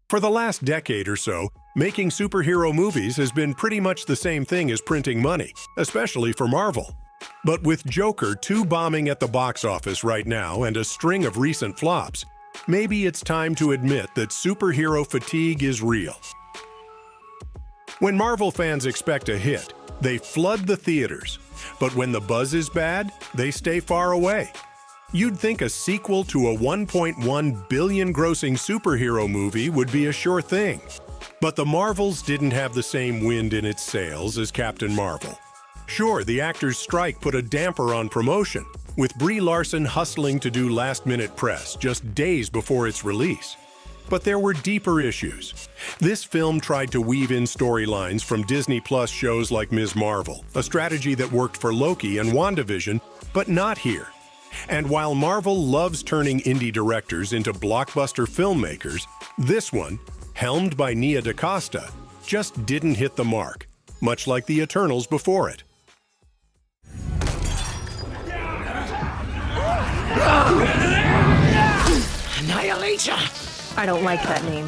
For the last decade or so, making superhero movies has been pretty much the same thing as printing money, especially for Marvel. But with Joker 2 bombing at the box office right now and a string of recent flops, maybe it's time to admit that superhero fatigue is real. When Marvel fans expect a hit, they flood the theaters. But when the buzz is bad, they stay far away. You'd think a sequel to a $1.1 billion grossing superhero movie would be a sure thing. But the Marvels didn't have the same wind in its sails as Captain Marvel. Sure, the actors' strike put a damper on promotion, with Brie Larson hustling to do last-minute press just days before its release. But there were deeper issues. This film tried to weave in storylines from Disney Plus shows like Ms. Marvel, a strategy that worked for Loki and WandaVision, but not here. And while Marvel loves turning indie directors into blockbuster filmmakers, this one, helmed by Nia DaCosta, just didn't hit the mark, much like the Eternals before it. Annihilation! I don't like that name.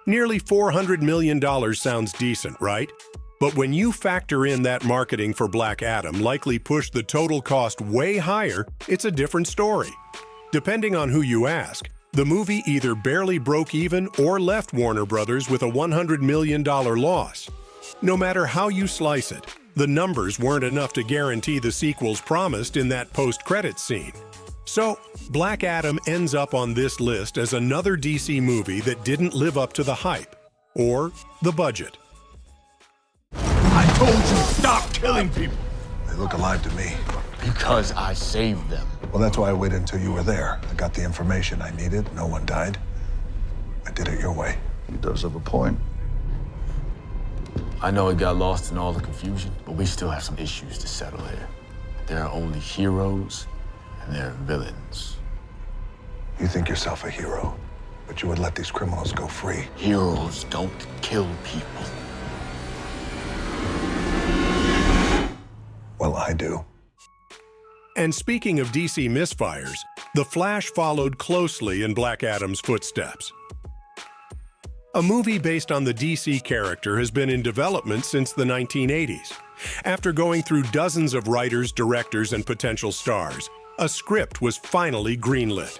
Nearly $400 million sounds decent, right? But when you factor in that marketing for Black Adam likely pushed the total cost way higher, it's a different story. Depending on who you ask, the movie either barely broke even or left Warner Brothers with a $100 million loss. No matter how you slice it, the numbers weren't enough to guarantee the sequels promised in that post-credits scene. So, Black Adam ends up on this list as another DC movie that didn't live up to the hype, or the budget. I told you, stop killing people! They look alive to me. Because I saved them. Well, that's why I waited until you were there. I got the information I needed. No one died. I did it your way. He does have a point. I know it got lost in all the confusion, but we still have some issues to settle here. There are only heroes, and there are villains. You think yourself a hero, but you would let these criminals go free. Heroes don't kill people. Well, I do. And speaking of DC misfires, The Flash followed closely in Black Adam's footsteps. A movie based on the DC character has been in development since the 1980s. After going through dozens of writers, directors, and potential stars, a script was finally greenlit.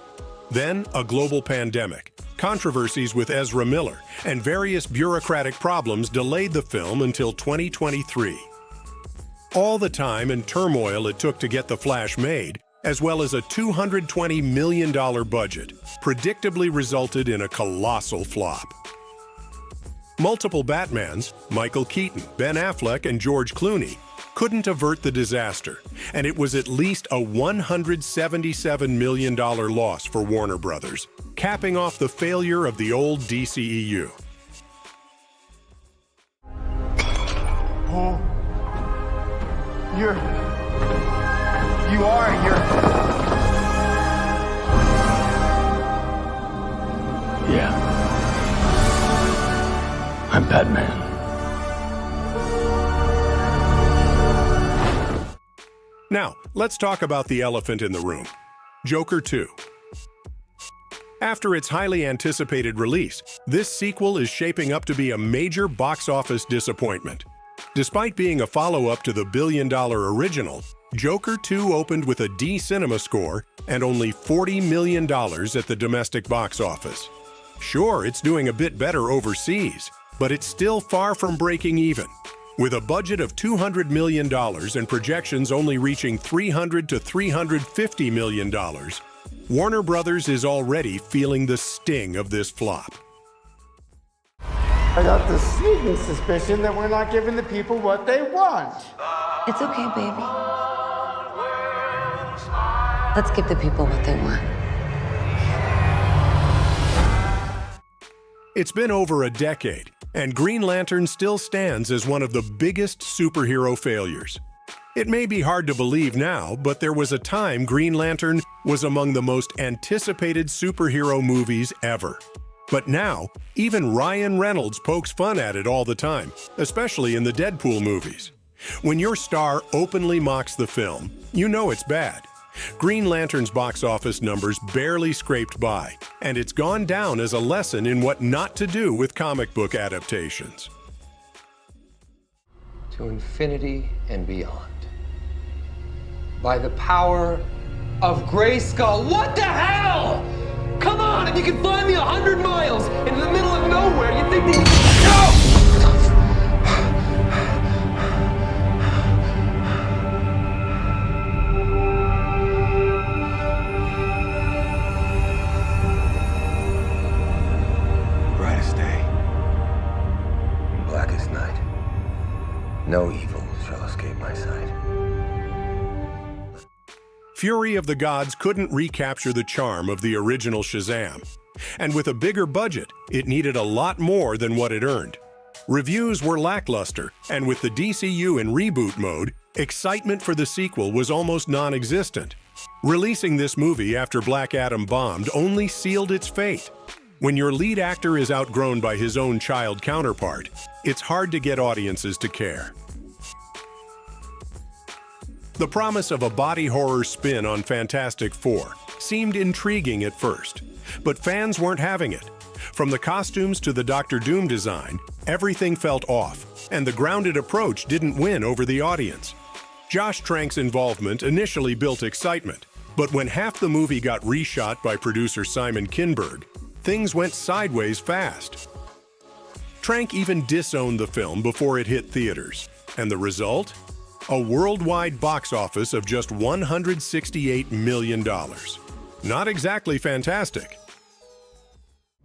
Then, a global pandemic, controversies with Ezra Miller, and various bureaucratic problems delayed the film until 2023. All the time and turmoil it took to get The Flash made, as well as a $220 million budget, predictably resulted in a colossal flop. Multiple Batmans, Michael Keaton, Ben Affleck, and George Clooney, couldn't avert the disaster, and it was at least a $177 million loss for Warner Brothers, capping off the failure of the old DCEU. Oh. You are here. Yeah. I'm Batman. Now, let's talk about the elephant in the room, Joker 2. After its highly anticipated release, this sequel is shaping up to be a major box office disappointment. Despite being a follow-up to the billion-dollar original, Joker 2 opened with a D Cinema score and only $40 million at the domestic box office. Sure, it's doing a bit better overseas, but it's still far from breaking even. With a budget of $200 million and projections only reaching $300 to $350 million, Warner Brothers is already feeling the sting of this flop. I got the sneaking suspicion that we're not giving the people what they want. It's okay, baby. Let's give the people what they want. It's been over a decade, and Green Lantern still stands as one of the biggest superhero failures. It may be hard to believe now, but there was a time Green Lantern was among the most anticipated superhero movies ever. But now, even Ryan Reynolds pokes fun at it all the time, especially in the Deadpool movies. When your star openly mocks the film, you know it's bad. Green Lantern's box office numbers barely scraped by, and it's gone down as a lesson in what not to do with comic book adaptations. To infinity and beyond. By the power of Grayskull. What the hell? Come on, if you can find me 100 miles in the middle of nowhere, you think that you can go? Brightest day, blackest night. No evil shall escape my sight. Fury of the Gods couldn't recapture the charm of the original Shazam. And with a bigger budget, it needed a lot more than what it earned. Reviews were lackluster, and with the DCU in reboot mode, excitement for the sequel was almost non-existent. Releasing this movie after Black Adam bombed only sealed its fate. When your lead actor is outgrown by his own child counterpart, it's hard to get audiences to care. The promise of a body horror spin on Fantastic Four seemed intriguing at first, but fans weren't having it. From the costumes to the Dr. Doom design, everything felt off, and the grounded approach didn't win over the audience. Josh Trank's involvement initially built excitement, but when half the movie got reshot by producer Simon Kinberg, things went sideways fast. Trank even disowned the film before it hit theaters, and the result? A worldwide box office of just $168 million. Not exactly fantastic.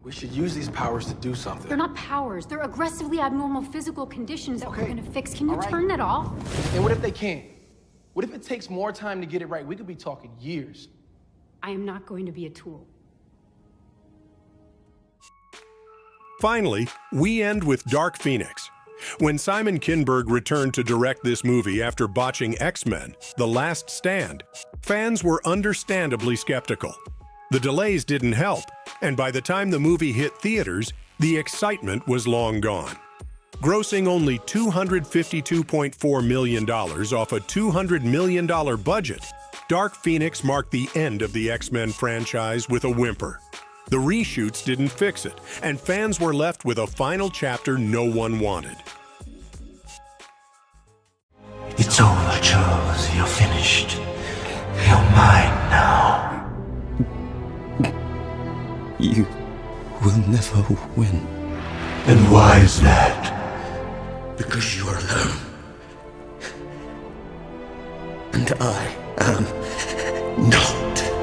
We should use these powers to do something. They're not powers. They're aggressively abnormal physical conditions that we're gonna fix. Can you All right. turn that off? And what if they can't? What if it takes more time to get it right? We could be talking years. I am not going to be a tool. Finally, we end with Dark Phoenix. When Simon Kinberg returned to direct this movie after botching X-Men: The Last Stand, fans were understandably skeptical. The delays didn't help, and by the time the movie hit theaters, the excitement was long gone. Grossing only $252.4 million off a $200 million budget, Dark Phoenix marked the end of the X-Men franchise with a whimper. The reshoots didn't fix it, and fans were left with a final chapter no one wanted. It's over, Charles. You're finished. You're mine now. You will never win. And why is that? Because you are alone. And I am not.